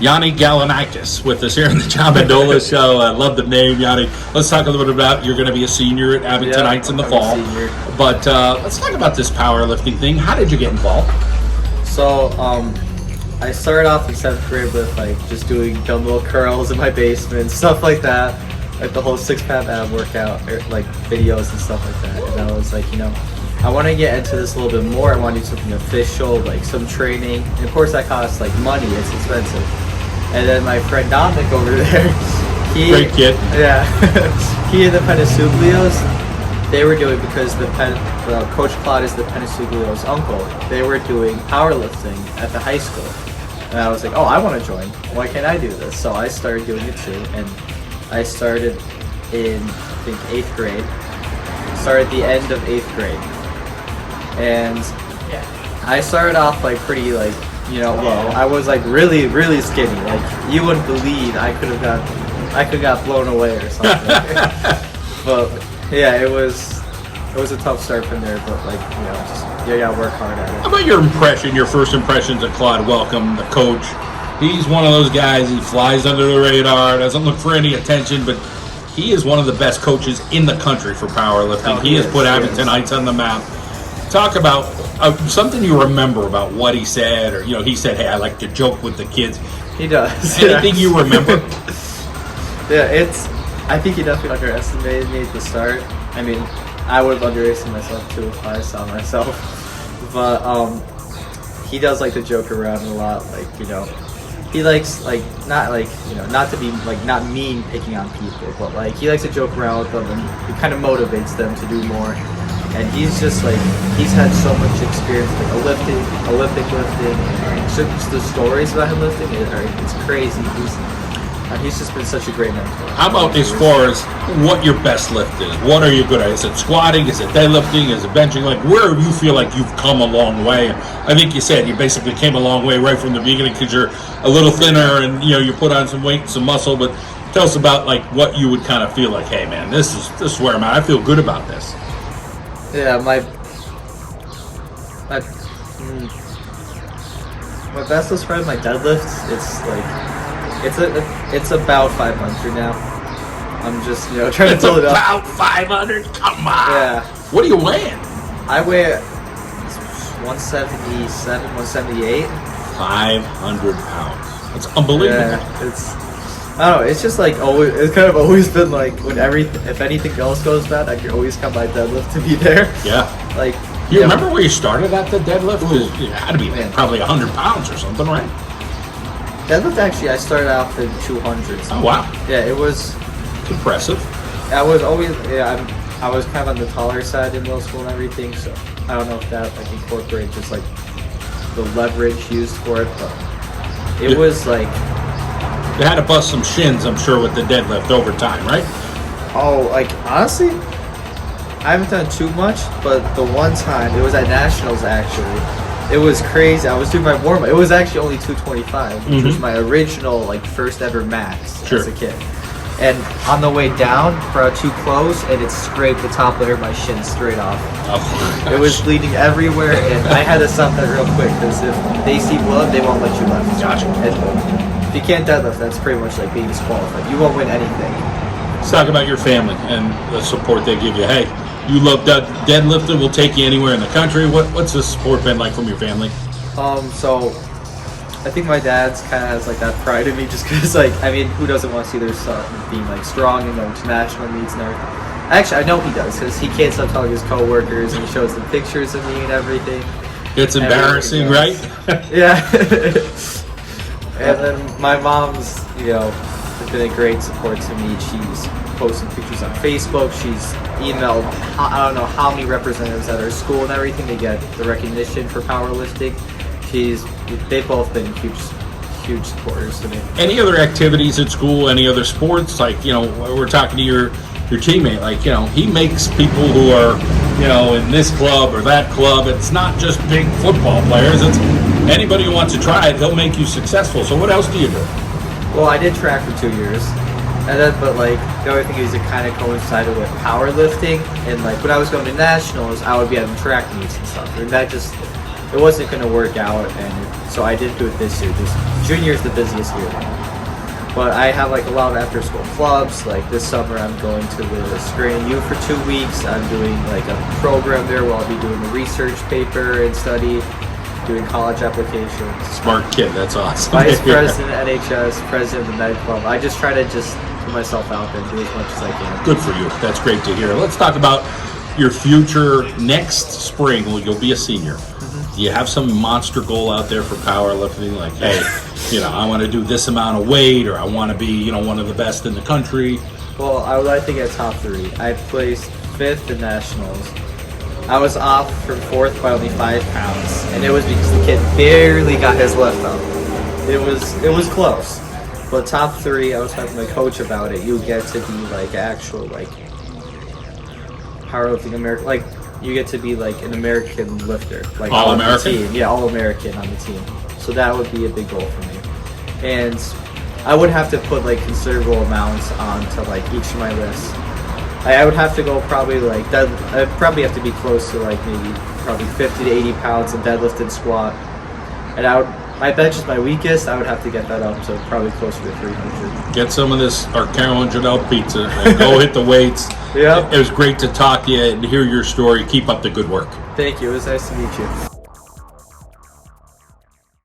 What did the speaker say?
Yanni Galanikis with us here in the John Mendola show. I love the name, Yanni. Let's talk a little bit about you're going to be a senior at Abington Heights in the fall. But let's talk about this powerlifting thing. How did you get involved? So, I started off in 7th grade with just doing dumbbell curls in my basement, stuff like that. Like the whole 6-pack ab workout, videos and stuff like that. And I was like, I want to get into this a little bit more. I want to do something official, like some training. And of course that costs money, it's expensive. And then my friend Dominic over there, great kid. Yeah. He and the Penasuglios, they were doing, because Coach Claude is the Penasuglios' uncle, they were doing powerlifting at the high school. And I was like, oh, I want to join. Why can't I do this? So I started doing it too. And I started in, I think, 8th grade. Started at the end of 8th grade. And I started off pretty low. I was really, really skinny. You wouldn't believe I could have got blown away or something. But yeah, it was a tough start from there. But you gotta work hard at it. How about your first impressions of Claude Welcome, the coach? He's one of those guys. He flies under the radar, doesn't look for any attention, but he is one of the best coaches in the country for powerlifting. Oh, he has put Abington Heights on the map. Talk about something you remember about what he said, or he said, "Hey, I like to joke with the kids." He does. Anything you remember? Yeah, I think he definitely underestimated me at the start. I mean, I would have underestimated myself too if I saw myself. But he does like to joke around a lot. He likes not to be not mean picking on people, but he likes to joke around with them, and he kind of motivates them to do more. And he's just he's had so much experience Olympic lifting, and just the stories about him lifting, it's crazy. He's just been such a great mentor. How about as far as what your best lift is? What are you good at? Is it squatting? Is it deadlifting? Is it benching? Where do you feel like you've come a long way? I think you said you basically came a long way right from the beginning because you're a little thinner and you put on some weight and some muscle. But tell us about what you would kind of feel like. Hey man, this is where I'm at. I feel good about this. Yeah, my best is probably my deadlifts. It's about 500 now. I'm just trying to build it up. About 500. Come on. Yeah. What are you weighing? I weigh 177, 178. 500 pounds. That's unbelievable. Yeah, I don't know. It's just always. It's kind of always been if anything else goes bad, I can always come by deadlift to be there. Yeah. You remember where you started at the deadlift? It had to be probably 100 pounds or something, right? Deadlift, actually, I started off in 200s. Oh wow. Yeah, it was impressive. I was always I was kind of on the taller side in middle school and everything, so I don't know if that incorporated just the leverage used for it, but it was You had to bust some shins, I'm sure, with the deadlift over time, right? Oh, honestly, I haven't done too much, but the one time, it was at Nationals, actually. It was crazy. I was doing my warm-up. It was actually only 225, which was my original, first ever max as a kid. And on the way down, brought too close, and it scraped the top layer of my shin straight off. Oh, it was bleeding everywhere, and I had to stop that real quick, because if they see blood, they won't let you lift. Gotcha. And if you can't deadlift, that's pretty much being disqualified. You won't win anything. Let's talk about your family and the support they give you. Hey, you love deadlifting. We'll take you anywhere in the country. What's the support been like from your family? So I think my dad's kind of has that pride in me, just because who doesn't want to see their son being strong and going to national meets and everything? Actually, I know he does, because he can't stop telling his coworkers, and he shows them pictures of me and everything. It's embarrassing, right? Yeah. And then my mom's, has been a great support to me. She's posting pictures on Facebook. She's emailed, I don't know how many representatives at her school and everything to get the recognition for powerlifting. They've both been huge supporters to me. Any other activities at school? Any other sports? We're talking to your teammate. He makes people who are, in this club or that club. It's not just big football players. It's anybody who wants to try it. He'll make you successful. So what else do you do? Well, I did track for 2 years. And then, but the other thing is it kind of coincided with powerlifting. And when I was going to nationals, I would be having track meets and stuff. And that it wasn't going to work out. And so I didn't do it this year. Just junior is the busiest year. But I have like a lot of after-school clubs. Like this summer, I'm going to the Scranton U for 2 weeks. I'm doing like a program there where I'll be doing a research paper and study, doing college applications. Smart kid, that's awesome. Vice president, NHS, president of the Med Club. I just try to just put myself out there and do as much as I can. Good for you. That's great to hear. Let's talk about your future next spring. Well, you'll be a senior. Do you have some monster goal out there for powerlifting? Like, hey, I want to do this amount of weight, or I want to be, one of the best in the country. Well, I would like to get top 3. I placed 5th in nationals. I was off from 4th by only 5 pounds, and it was because the kid barely got his lift up. It was close, but top 3. I was talking to my coach about it. You get to be like actual like powerlifting American, like you get to be like an American lifter, like All on the American? team. Yeah, all American on the team. So that would be a big goal for me, and I would have to put like considerable amounts onto like each of my lists. I would have to go probably like that. I'd probably have to be close to like maybe probably 50 to 80 pounds in deadlift and squat. And my bench is my weakest. I would have to get that up to probably closer to 300. Get some of this Carolyn Janelle pizza and go hit the weights. Yeah. It was great to talk to you and hear your story. Keep up the good work. Thank you. It was nice to meet you.